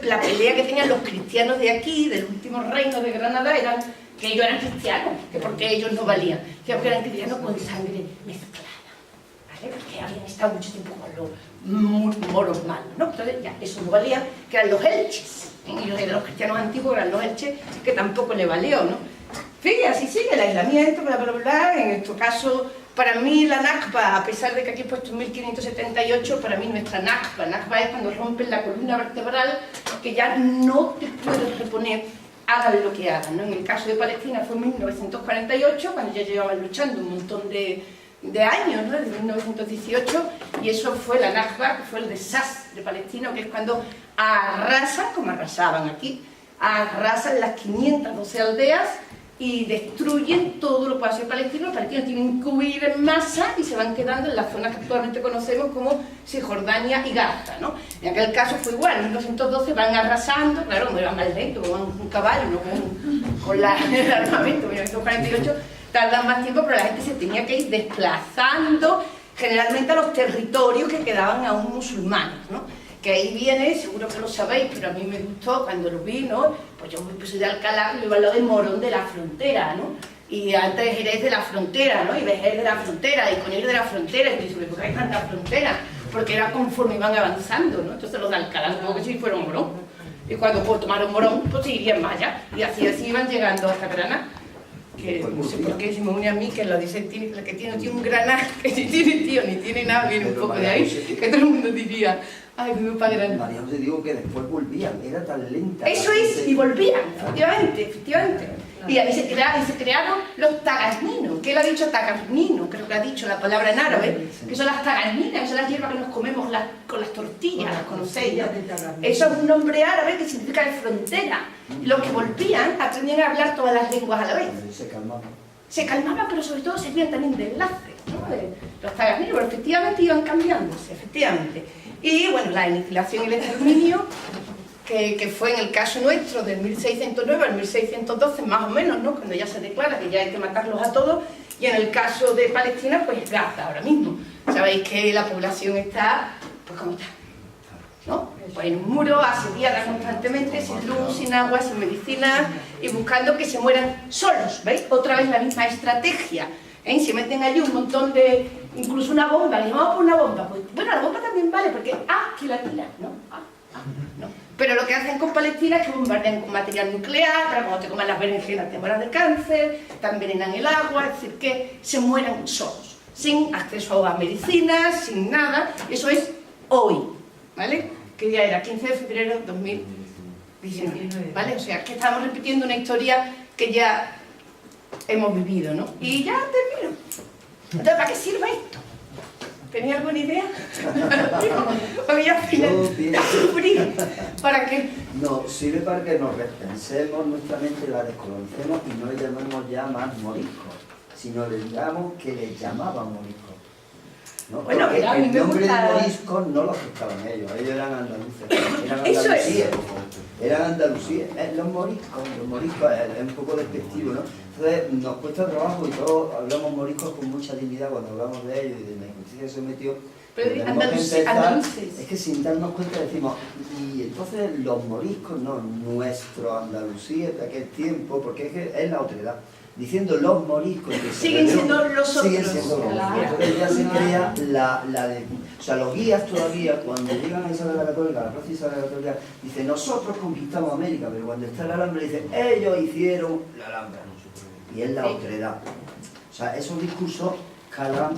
La pelea que tenían los cristianos de aquí, del último reino de Granada, era que ellos eran cristianos, que porque ellos no valían, que eran cristianos con sangre mezclada, ¿vale? Porque habían estado mucho tiempo con los moros malos, ¿no? Entonces ya, eso no valía, que eran los elches, ellos eran los cristianos antiguos, eran los elches, que tampoco le valió, ¿no? Fíjate, así sigue el aislamiento, bla, bla, bla, en este caso, para mí la Nakba, a pesar de que aquí he puesto 1578, para mí nuestra Nakba es cuando rompen la columna vertebral, que ya no te puedes reponer, hagan lo que hagan, ¿no? En el caso de Palestina fue en 1948, cuando ya llevaban luchando un montón de años, ¿no? Desde 1918, y eso fue la Nakba, que fue el desastre de Palestina, que es cuando arrasan, como arrasaban aquí, arrasan las 512 aldeas, y destruyen todo lo que hace Palestina. Los palestinos tienen que huir en masa y se van quedando en las zonas que actualmente conocemos como Cisjordania y Gaza, ¿no? En aquel caso fue igual, en 1912 van arrasando, claro, no iban más lento, con un caballo, no con el armamento. En 1948 tardan más tiempo, pero la gente se tenía que ir desplazando generalmente a los territorios que quedaban aún musulmanes, ¿no? Que ahí viene, seguro que lo sabéis, pero a mí me gustó cuando lo vi, ¿no? Pues yo me puse de Alcalá y iba al lado de Morón de la Frontera, ¿no? Y antes Jerez de la Frontera, ¿no? Y Vejer de la Frontera, y Conil de la Frontera, y me dice, ¿por qué hay tanta frontera? Porque era conforme iban avanzando, ¿no? Entonces los de Alcalá, supongo que sí fueron Morón. Y cuando pues, tomaron Morón, pues sí irían más allá. Y así iban llegando hasta Granada. Que no sé por qué se me une a mí, que lo dice la que tiene un Granada, que ni tiene tío ni tiene nada, viene un poco de ahí, que todo el mundo diría, ay, mi padre Granada. María José digo que después volvían, era tan lenta. Eso es, y volvían, efectivamente. Y ahí se crearon los tagasninos. ¿Qué le ha dicho tagasnino? Creo que ha dicho la palabra en árabe, que son las tagasninas, que son las hierbas que nos comemos con las tortillas, las conocéis. Eso es un nombre árabe que significa de frontera. Los que volvían aprendían a hablar todas las lenguas a la vez. Se calmaban, pero sobre todo servían también de enlace, ¿no? Los tagasninos, pero efectivamente iban cambiándose, efectivamente. Y bueno, la aniquilación y el exterminio, que fue en el caso nuestro del 1609 al 1612 más o menos, ¿no? Cuando ya se declara que ya hay que matarlos a todos, y en el caso de Palestina, pues Gaza ahora mismo. Sabéis que la población está, pues como está, ¿no? Pues en un muro, asediada constantemente, sin luz, sin agua, sin medicinas, y buscando que se mueran solos, ¿veis? Otra vez la misma estrategia, ¿eh? Se meten allí un montón de, incluso una bomba, le llamamos por una bomba, pues bueno, la bomba también vale, porque, que la tira, ¿no? No. Pero lo que hacen con Palestina es que bombardean con material nuclear, para cuando te coman las berenjenas te mueras de cáncer, te envenenan el agua, es decir, que se mueran solos, sin acceso a medicinas, sin nada. Eso es hoy, ¿vale? Que día era 15 de febrero de 2019, ¿vale? O sea, que estamos repitiendo una historia que ya hemos vivido, ¿no? Y ya termino. Entonces, ¿para qué sirve esto? ¿Tenéis alguna idea? Porque ya al final sufrir. ¿Para qué? No, sirve para que nos repensemos nuestra mente, la descolonicemos y no le llamemos ya más moriscos, sino le llamamos que le llamaban moriscos. ¿No? Bueno, el nombre de moriscos no lo aceptaban ellos eran andaluces, eran andalucíes. Eran andalucíes, los moriscos es un poco despectivo, ¿no? Entonces nos cuesta trabajo y todos hablamos moriscos con mucha dignidad cuando hablamos de ellos y de la injusticia que se metió. Pero andaluces. Es que sin darnos cuenta decimos, y entonces los moriscos, no, nuestros andalucíes de aquel tiempo, porque es que es la otredad. Diciendo los moriscos siguen siendo los otros. Siguen siendo los otros. Entonces ya se crea la de... O sea, los guías todavía, cuando llegan a Isabel la Católica, a la plaza Isabel la Católica, dicen, nosotros conquistamos América, pero cuando está el alambre dicen, ellos hicieron la alhambra. Y es la otredad. O sea, esos discursos calan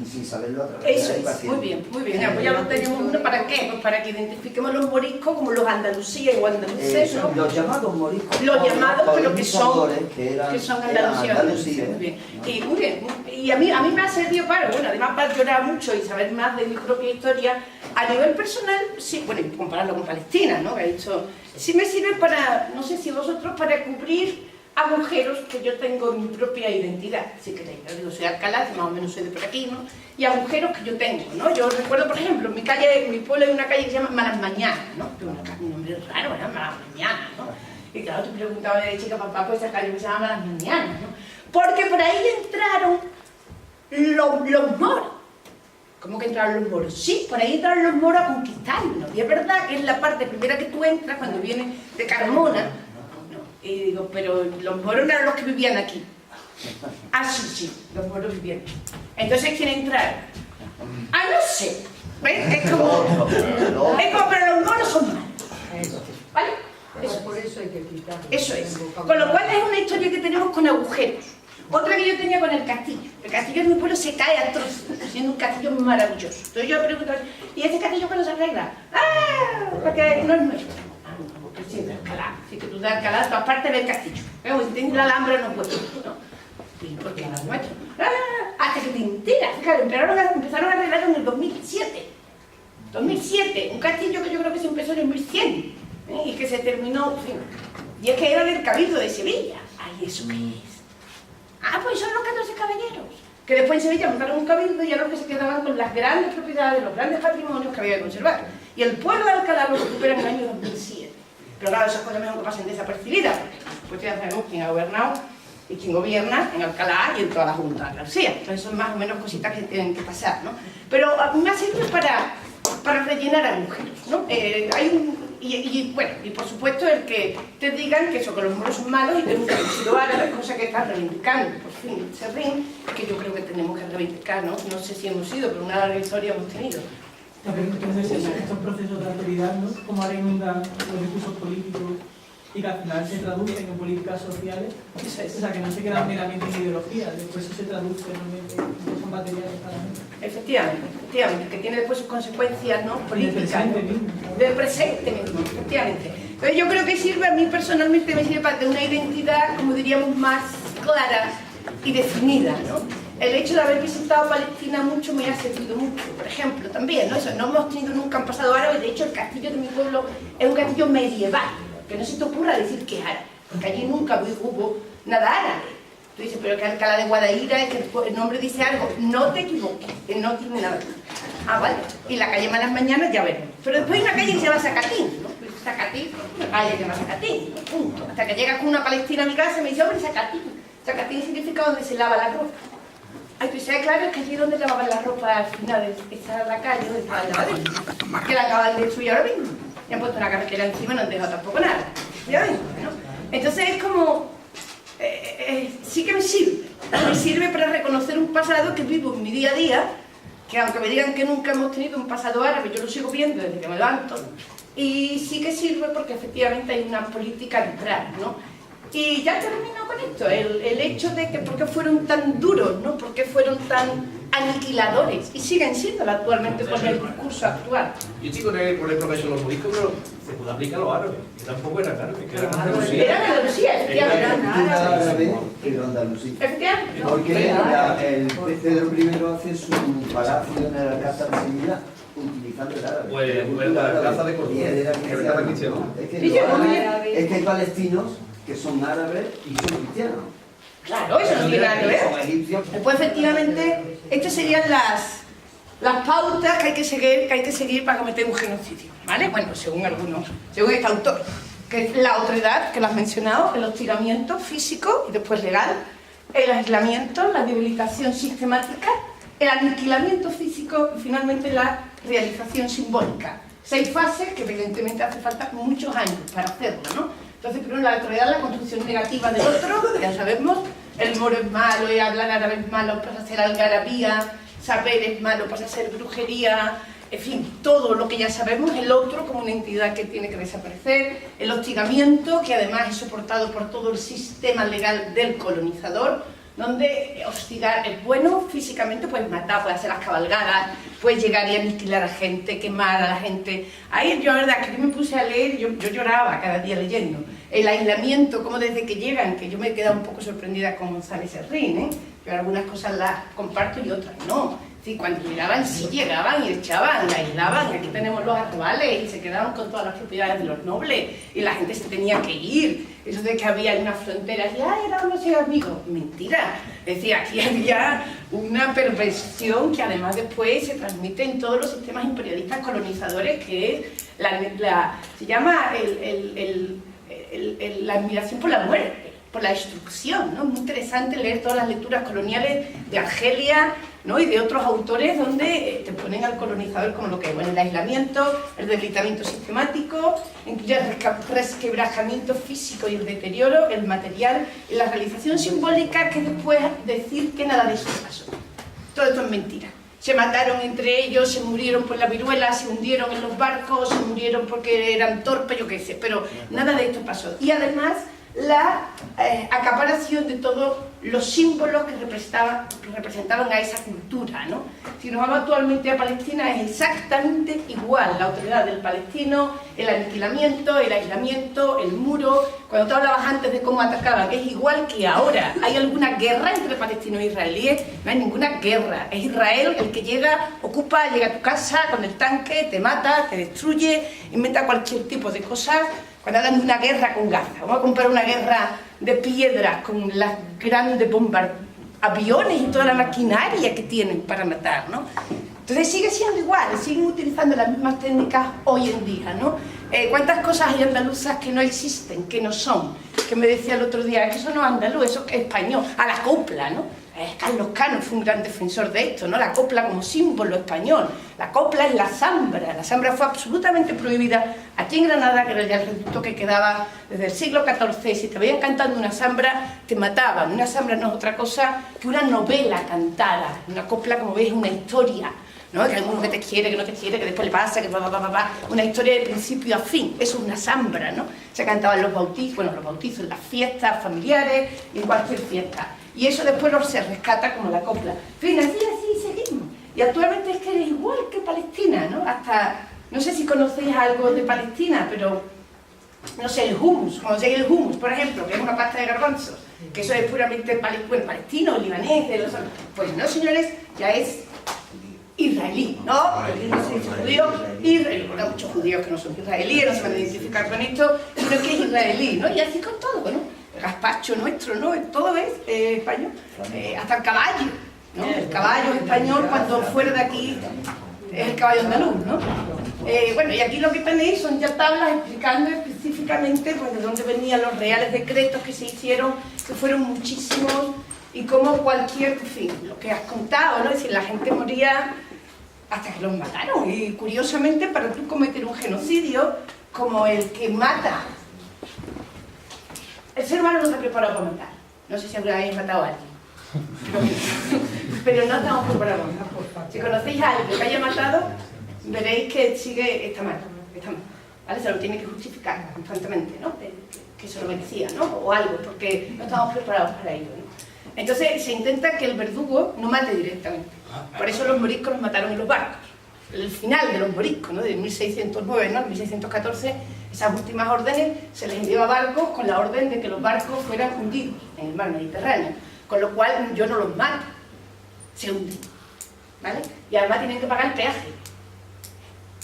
sin saberlo a través de la Eso es, muy bien. Pues ya lo tenemos uno, ¿para qué? Pues para que identifiquemos los moriscos como los andalusíes o andaluces, ¿no? Los llamados moriscos. Los llamados, pero que son andalusíes. Muy bien. Y muy bien. Y a mí me ha servido para, bueno, además para llorar mucho y saber más de mi propia historia, a nivel personal, sí, bueno, y compararlo con Palestina, ¿no? Que ha dicho, sí me sirve para, no sé si vosotros, para cubrir agujeros que yo tengo en mi propia identidad, si queréis. Yo digo, soy de Alcalá, más o menos soy de por aquí, ¿no? Y agujeros que yo tengo, ¿no? Yo recuerdo, por ejemplo, en mi pueblo hay una calle que se llama Malas Mañanas, ¿no? Un nombre raro, ¿no? Malas Mañanas, ¿no? Y claro, tú preguntabas de chica, papá, pues esa calle se llama Malas Mañanas, ¿no? Porque por ahí entraron los moros. ¿Cómo que entraron los moros? Sí, por ahí entraron los moros a conquistarnos. Y es verdad que es la parte primera que tú entras cuando vienes de Carmona. Y digo, pero los moros no eran los que vivían aquí. Ah, sí, los moros vivían aquí. Entonces, ¿quién entraron? Ah, no sé. ¿Ves? Es como, pero los moros son malos. ¿Vale? Eso. Por eso hay que quitar. Eso es. Con lo cual es una historia que tenemos con agujeros. Otra que yo tenía con el castillo. El castillo de mi pueblo se cae a trozos, siendo un castillo maravilloso. Entonces yo pregunto, ¿y este castillo cuándo se arregla? ¡Ah! Porque no es nuestro. Ah, no, porque sí, de Alcalá. Así que tú de Alcalá, todas partes del castillo. Pero si tienes la Alhambra no puedes. ¿No? ¿Y por qué no es nuestro? ¡Ah! Hasta que te enteras. Fíjate, empezaron a arreglar en el 2007. 2007. Un castillo que yo creo que se empezó en el 1100. Y que se terminó, en fin. Y es que era del Cabildo de Sevilla. Ay, ¿eso qué es? Ah, pues son los 14 caballeros, que después en Sevilla montaron un cabildo y eran los que se quedaban con las grandes propiedades, los grandes patrimonios que había que conservar. Y el pueblo de Alcalá lo recupera en el año 2007. Pero claro, esas cosas mejor que pasen desapercibidas, porque pues ya sabemos quién ha gobernado y quién gobierna en Alcalá y en toda la Junta de Andalucía. Entonces son más o menos cositas que tienen que pasar, ¿no? Pero a mí me ha servido para rellenar agujeros, ¿no? Bueno, y por supuesto el que te digan que eso, que los moros son malos y que nunca han sido árabes, cosa que están reivindicando, por fin, Serrín, que yo creo que tenemos que reivindicar, ¿no? No sé si hemos sido, pero una larga historia hemos tenido. Entonces, estos procesos de autoridad, ¿no? Como ahora inundan los discursos políticos y que al final se traducen en políticas sociales, Eso es. o sea, que no se quedan meramente en ideología, después eso se traduce en cosas materiales claramente. Efectivamente, que tiene después sus consecuencias, ¿no? Políticas, Del presente mismo. Del presente mismo, efectivamente. Entonces yo creo que sirve, a mí personalmente me sirve para tener una identidad, como diríamos, más clara y definida, ¿no? El hecho de haber visitado Palestina mucho me ha servido mucho, por ejemplo, también, ¿no? Eso, no hemos tenido nunca un pasado árabe, de hecho el castillo de mi pueblo es un castillo medieval, que no se te ocurra decir que es árabe, porque allí nunca hubo nada árabe. Tú dices, pero que Alcalá de Guadaira, es que el nombre dice algo. No te equivoques, que no tiene nada. Ah, vale. Y la calle Malas Mañanas ya veremos. Pero después hay una calle que se llama Zacatín, ¿no? Zacatín, una calle que se llama Zacatín, punto. Hasta que llegas con una palestina a mi casa y me dice, hombre, Zacatín. Zacatín significa donde se lava la ropa. Ay, pues claro, es que allí donde lavaban la ropa al final, esa es la calle donde estaba el lavadero, que la acaban de destruir ahora mismo. Y han puesto una carretera encima y no han dejado tampoco nada. ¿Ya ven? ¿No? Entonces es como... sí que me sirve para reconocer un pasado que vivo en mi día a día, que aunque me digan que nunca hemos tenido un pasado árabe, yo lo sigo viendo desde que me levanto, y sí que sirve porque efectivamente hay una política detrás, ¿no? Y ya termino con esto, el hecho de que por qué fueron tan duros, ¿no? Por qué fueron tan aniquiladores, y siguen siendo actualmente con el discurso actual. Yo estoy con el profesor de los budistas, pero se puede aplicar a los árabes, que tampoco eran árabes, que eran Andalucía. Eran Andalucía, efectivamente. árabe, pero Andalucía. Efectivamente. Porque el Pedro I hace su palacio en el Alcázar de Sevilla utilizando el árabe. Pues el Alcázar de Córdoba, Y él era que era cristiano. Es que hay palestinos que son árabes y son cristianos. Claro, eso no tiene nada que ver. Son egipcios. Pues efectivamente, estas serían las pautas que hay que seguir para cometer un genocidio, ¿vale? Bueno, según este autor, que es la otredad, que lo has mencionado, el hostigamiento físico y después legal, el aislamiento, la debilitación sistemática, el aniquilamiento físico y finalmente la realización simbólica. 6 fases que evidentemente hace falta muchos años para hacerlo, ¿no? Entonces, primero la autoridad, la construcción negativa del otro, ya sabemos, el moro es malo, y hablar árabe es malo, pasa a ser algarabía, saber es malo, pasa a ser brujería, en fin, todo lo que ya sabemos, el otro como una entidad que tiene que desaparecer, el hostigamiento, que además es soportado por todo el sistema legal del colonizador, donde hostigar es bueno físicamente, puedes matar, puedes hacer las cabalgadas, puedes llegar y aniquilar a gente, quemar a la gente. Ahí yo, la verdad, que yo me puse a leer, yo lloraba cada día leyendo. El aislamiento, como desde que llegan, que yo me he quedado un poco sorprendida con González Serrín, ¿eh? Yo algunas cosas las comparto y otras no. Sí, cuando llegaban, sí llegaban y echaban, aislaban. Aquí tenemos los arrabales y se quedaban con todas las propiedades de los nobles y la gente se tenía que ir. Eso de que había unas fronteras y ahora no soy amigos. Mentira. Es decir, aquí había una perversión que además después se transmite en todos los sistemas imperialistas colonizadores, que es se llama la admiración por la muerte. por la destrucción, ¿no? Es muy interesante leer todas las lecturas coloniales de Argelia, ¿no? Y de otros autores donde te ponen al colonizador como lo que es, bueno, el aislamiento, el debilitamiento sistemático, incluye el resquebrajamiento físico y el deterioro, el material y la realización simbólica, que después decir que nada de eso pasó. Todo esto es mentira. Se mataron entre ellos, se murieron por la viruela, se hundieron en los barcos, se murieron porque eran torpes, yo qué sé, pero nada de esto pasó. Y además, la acaparación de todos los símbolos que representaban a esa cultura, ¿no? Si nos vamos actualmente a Palestina, es exactamente igual la autoridad del palestino, el aniquilamiento, el aislamiento, el muro. Cuando tú hablabas antes de cómo atacaban, es igual que ahora. ¿Hay alguna guerra entre palestinos e israelíes? No hay ninguna guerra. Es Israel el que llega, ocupa, llega a tu casa con el tanque, te mata, te destruye, inventa cualquier tipo de cosas. Cuando hablan de una guerra con Gaza, vamos a comparar una guerra de piedras con las grandes aviones y toda la maquinaria que tienen para matar, ¿no? Entonces sigue siendo igual, siguen utilizando las mismas técnicas hoy en día, ¿no? ¿Cuántas cosas hay andaluzas que no existen, que no son? Que me decía el otro día, que eso no es andaluz, eso es español, a la copla, ¿no? Carlos Cano fue un gran defensor de esto, ¿no? La copla como símbolo español. La copla es la zambra fue absolutamente prohibida aquí en Granada, que era ya el reducto que quedaba desde el siglo XIV. Si te veían cantando una zambra, te mataban. Una zambra no es otra cosa que una novela cantada. Una copla, como veis, es una historia, ¿no? Que alguno que te quiere, que no te quiere, que después le pasa, que una historia de principio a fin. Eso es una zambra, ¿no? Se cantaba en los bautizos, bueno, los bautizos, en las fiestas familiares y en cualquier fiesta. Y eso después se rescata como la copla. En fin, así seguimos. Y actualmente es que eres igual que Palestina, ¿no? Hasta, no sé si conocéis algo de Palestina, pero, no sé, el hummus, conocéis el hummus, por ejemplo, que es una pasta de garbanzos, que eso es puramente palestino, libanés, pues no, señores, ya es israelí, ¿no? Porque no se dice judío, israelí. Hay muchos judíos que no son israelíes, no se van a identificar con esto, sino que es israelí, ¿no? Y así con todo, ¿no? El gazpacho nuestro, ¿no? Todo es español, hasta el caballo, ¿no? El caballo español, cuando fuera de aquí, es el caballo andaluz, ¿no? Bueno, y aquí lo que tenéis son ya tablas explicando específicamente pues, de dónde venían los reales decretos que se hicieron, que fueron muchísimos, y como cualquier, en fin, lo que has contado, ¿no? Es decir, la gente moría hasta que los mataron, y curiosamente para tú cometer un genocidio como el que mata, el ser humano no está preparado para matar. No sé si alguna vez matado a alguien, pero no estamos preparados. Si conocéis a alguien que haya matado, veréis que está mal, ¿vale? Se lo tiene que justificar constantemente, ¿no? Que se lo merecía, ¿no? O algo, porque no estamos preparados para ello, ¿no? Entonces se intenta que el verdugo no mate directamente. Por eso los moriscos los mataron en los barcos. El final de los moriscos, ¿no? De 1609, ¿no? 1614, esas últimas órdenes se les envió a barcos con la orden de que los barcos fueran hundidos en el mar Mediterráneo, con lo cual yo no los mato, se hunden, ¿vale? Y además tienen que pagar el peaje.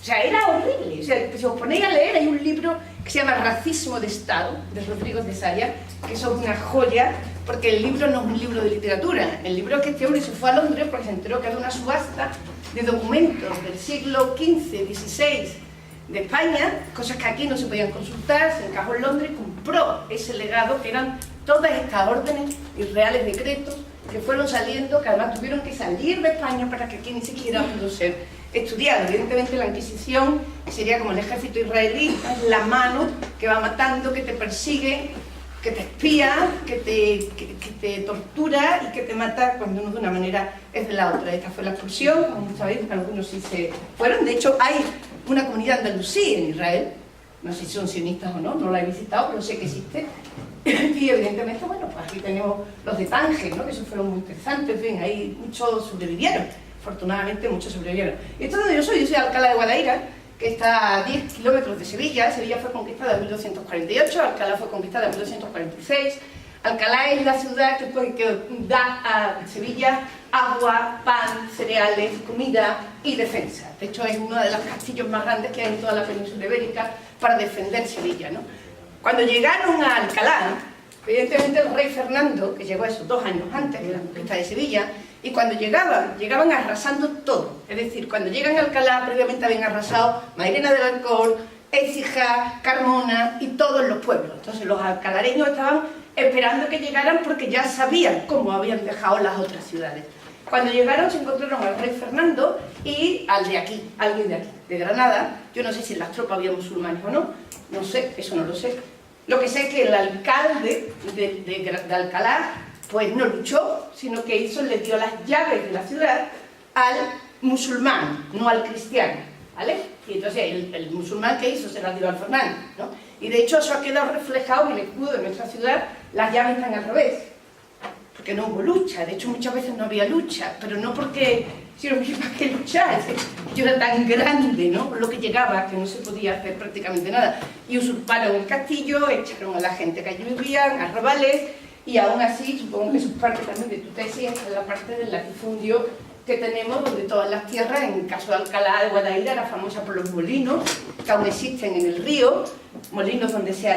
O sea, era horrible. O sea, si os ponéis a leer, hay un libro que se llama Racismo de Estado, de Rodrigo de Saya, que eso es una joya, porque el libro no es un libro de literatura. El libro que este hombre se fue a Londres porque se enteró que había una subasta de documentos del siglo XV, XVI de España, cosas que aquí no se podían consultar, se encajó en Londres y compró ese legado, que eran todas estas órdenes y reales decretos que fueron saliendo, que además tuvieron que salir de España para que aquí ni siquiera pudo ser estudiado. Evidentemente la Inquisición, que sería como el ejército israelí, es la mano que va matando, que te persigue, que te espía, que te tortura y que te mata cuando uno de una manera es de la otra. Esta fue la expulsión, como sabéis, algunos sí se fueron. De hecho, hay una comunidad andalusí en Israel, no sé si son sionistas o no, no la he visitado, pero sé que existe. Y evidentemente, bueno, pues aquí tenemos los de Tánger, ¿no? Que esos fueron muy interesantes, en fin, ahí muchos sobrevivieron, afortunadamente muchos sobrevivieron. Y esto es donde yo soy de Alcalá de Guadaira, que está a 10 kilómetros de Sevilla. Sevilla fue conquistada en 1248, Alcalá fue conquistada en 1246. Alcalá es la ciudad que da a Sevilla agua, pan, cereales, comida y defensa. De hecho, es uno de los castillos más grandes que hay en toda la península ibérica para defender Sevilla, ¿no? Cuando llegaron a Alcalá, evidentemente el rey Fernando, que llegó a esos 2 años antes de la conquista de Sevilla, y cuando llegaban arrasando todo. Es decir, cuando llegan a Alcalá, previamente habían arrasado Mairena del Alcor, Écija, Carmona y todos los pueblos. Entonces los alcalareños estaban esperando que llegaran porque ya sabían cómo habían dejado las otras ciudades. Cuando llegaron se encontraron al rey Fernando y al de aquí, alguien de aquí, de Granada. Yo no sé si en las tropas había musulmanes o no, no sé, eso no lo sé. Lo que sé es que el alcalde de Alcalá pues no luchó, sino que le dio las llaves de la ciudad al musulmán, no al cristiano, ¿vale? Y entonces el musulmán que hizo se las dio al Fernando, ¿no? Y de hecho eso ha quedado reflejado en el escudo de nuestra ciudad, las llaves están al revés, porque no hubo lucha. De hecho muchas veces no había lucha, pero no porque si no hubiera que luchar, yo era tan grande, ¿no? Por lo que llegaba, que no se podía hacer prácticamente nada. Y usurparon el castillo, echaron a la gente que allí vivían, arrabales, y aún así, supongo que eso es parte también de tu tesis, esta es la parte del latifundio que tenemos, donde todas las tierras, en el caso de Alcalá de Guadaira, era famosa por los molinos, que aún existen en el río, molinos donde se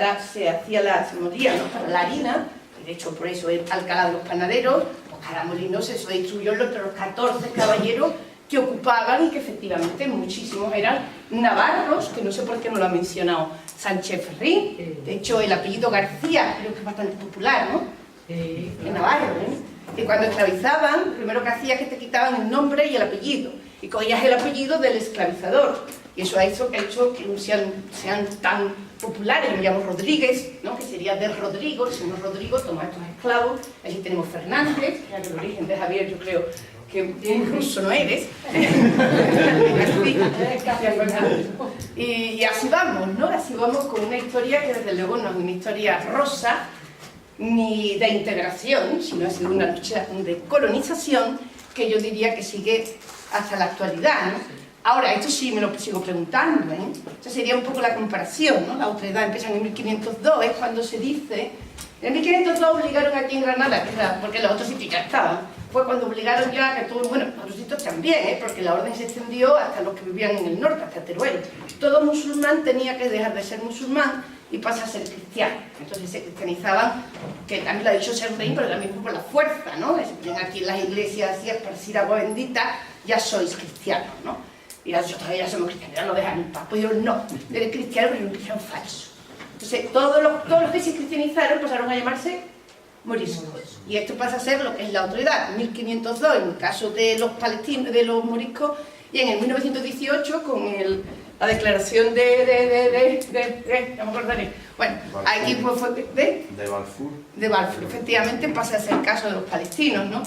molía, ¿no? Para la harina, y de hecho por eso es Alcalá de los Panaderos. Cada molino se destruyó entre los 14 caballeros que ocupaban y que efectivamente muchísimos eran navarros, que no sé por qué no lo ha mencionado Sánchez Ferrín. De hecho el apellido García creo que es bastante popular, ¿no? En Navarro, ¿eh? Y cuando esclavizaban, lo primero que hacía es que te quitaban el nombre y el apellido, y cogías el apellido del esclavizador, y eso ha hecho que sean tan populares. Yo me llamo Rodríguez, ¿no? Que sería de Rodrigo, si no Rodrigo toma estos esclavos. Allí tenemos Fernández, que es el origen de Javier, yo creo que incluso no eres. Y así vamos, ¿no? Así vamos con una historia que desde luego no es una historia rosa, ni de integración, sino ha sido una lucha de colonización que yo diría que sigue hasta la actualidad, ¿no? Ahora, esto sí me lo sigo preguntando, ¿eh? Esta sería un poco la comparación, ¿no? La autoridad empieza en 1502, es cuando se dice... En 1502 obligaron aquí en Granada, porque los otros sitios ya estaban, fue cuando obligaron ya a que todo, bueno, otros sitios también, porque la orden se extendió hasta los que vivían en el norte, hasta Teruel. Todo musulmán tenía que dejar de ser musulmán y pasa a ser cristiano. Entonces se cristianizaban, que también lo ha dicho Serrín, pero también por la fuerza, ¿no? Se ponían aquí en las iglesias así a esparcir agua bendita, ya sois cristianos, ¿no? Y nosotros todavía somos cristianos, ya no dejan en paz. Pues yo no, eres cristiano, pero un cristiano falso. Entonces todos los que se cristianizaron pasaron a llamarse moriscos. Y esto pasa a ser lo que es la autoridad. 1502 en el caso de los palestinos, de los moriscos, y en el 1918 con la declaración no me acordaré. Bueno, aquí pues fue de Balfour. De Balfour, efectivamente pasa a ser el caso de los palestinos, ¿no?